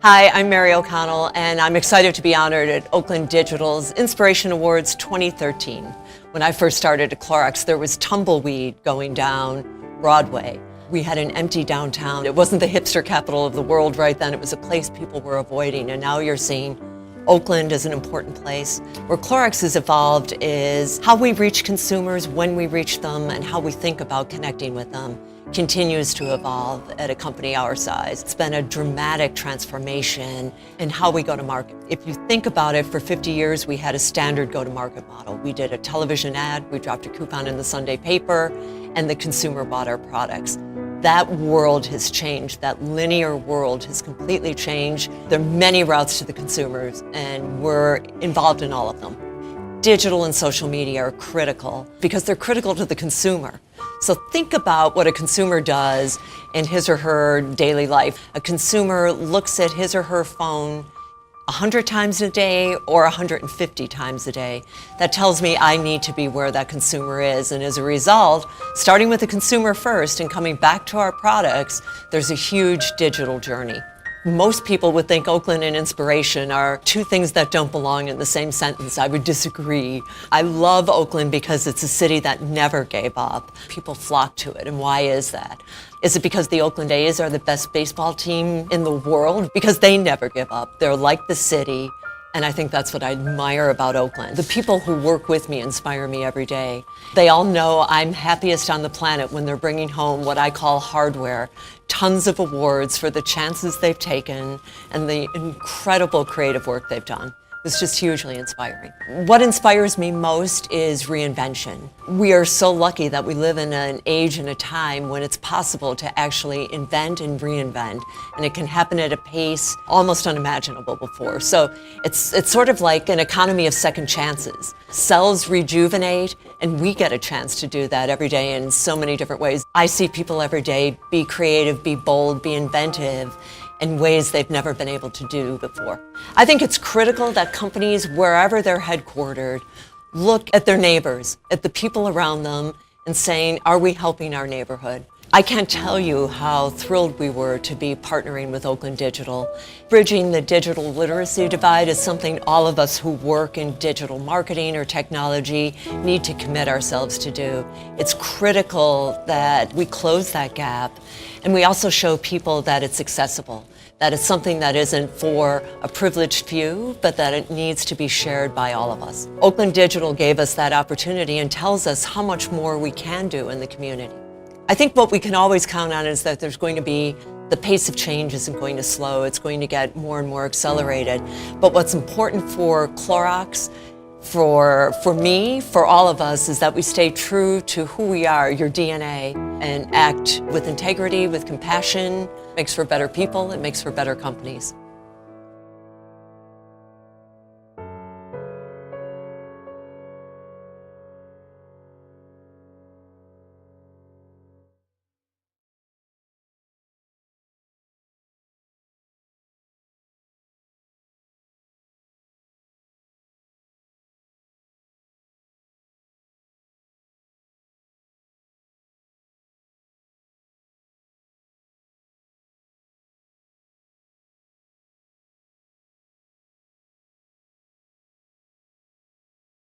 Hi, I'm Mary O'Connell, and I'm excited to be honored at Oakland Digital's Inspiration Awards 2013. When I first started at Clorox, there was tumbleweed going down Broadway. We had an empty downtown. It wasn't the hipster capital of the world right then. It was a place people were avoiding, and now you're seeing Oakland as an important place. Where Clorox has evolved is how we reach consumers, when we reach them, and how we think about connecting with them continues to evolve at a company our size. It's been a dramatic transformation in how we go to market. If you think about it, for 50 years we had a standard go-to-market model. We did a television ad, we dropped a coupon in the Sunday paper, and the consumer bought our products. That world has changed. That linear world has completely changed. There are many routes to the consumers, and we're involved in all of them. Digital and social media are critical because they're critical to the consumer. So think about what a consumer does in his or her daily life. A consumer looks at his or her phone 100 times a day or 150 times a day. That tells me I need to be where that consumer is. And as a result, starting with the consumer first and coming back to our products, there's a huge digital journey. Most people would think Oakland and inspiration are two things that don't belong in the same sentence. I would disagree. I love Oakland because it's a city that never gave up. People flock to it, and why is that? Is it because the Oakland A's are the best baseball team in the world? Because they never give up. They're like the city, and I think that's what I admire about Oakland. The people who work with me inspire me every day. They all know I'm happiest on the planet when they're bringing home what I call hardware. Tons of awards for the chances they've taken and the incredible creative work they've done. It's just hugely inspiring. What inspires me most is reinvention. We are so lucky that we live in an age and a time when it's possible to actually invent and reinvent, and it can happen at a pace almost unimaginable before. So it's sort of like an economy of second chances. Cells rejuvenate, and we get a chance to do that every day in so many different ways. I see people every day be creative, be bold, be inventive, in ways they've never been able to do before. I think it's critical that companies, wherever they're headquartered, look at their neighbors, at the people around them, and saying, are we helping our neighborhood? I can't tell you how thrilled we were to be partnering with Oakland Digital. Bridging the digital literacy divide is something all of us who work in digital marketing or technology need to commit ourselves to do. It's critical that we close that gap, and we also show people that it's accessible, that it's something that isn't for a privileged few, but that it needs to be shared by all of us. Oakland Digital gave us that opportunity and tells us how much more we can do in the community. I think what we can always count on is that there's going to be, the pace of change isn't going to slow, it's going to get more and more accelerated. But what's important for Clorox, for me, for all of us, is that we stay true to who we are, your DNA, and act with integrity, with compassion. It makes for better people, it makes for better companies.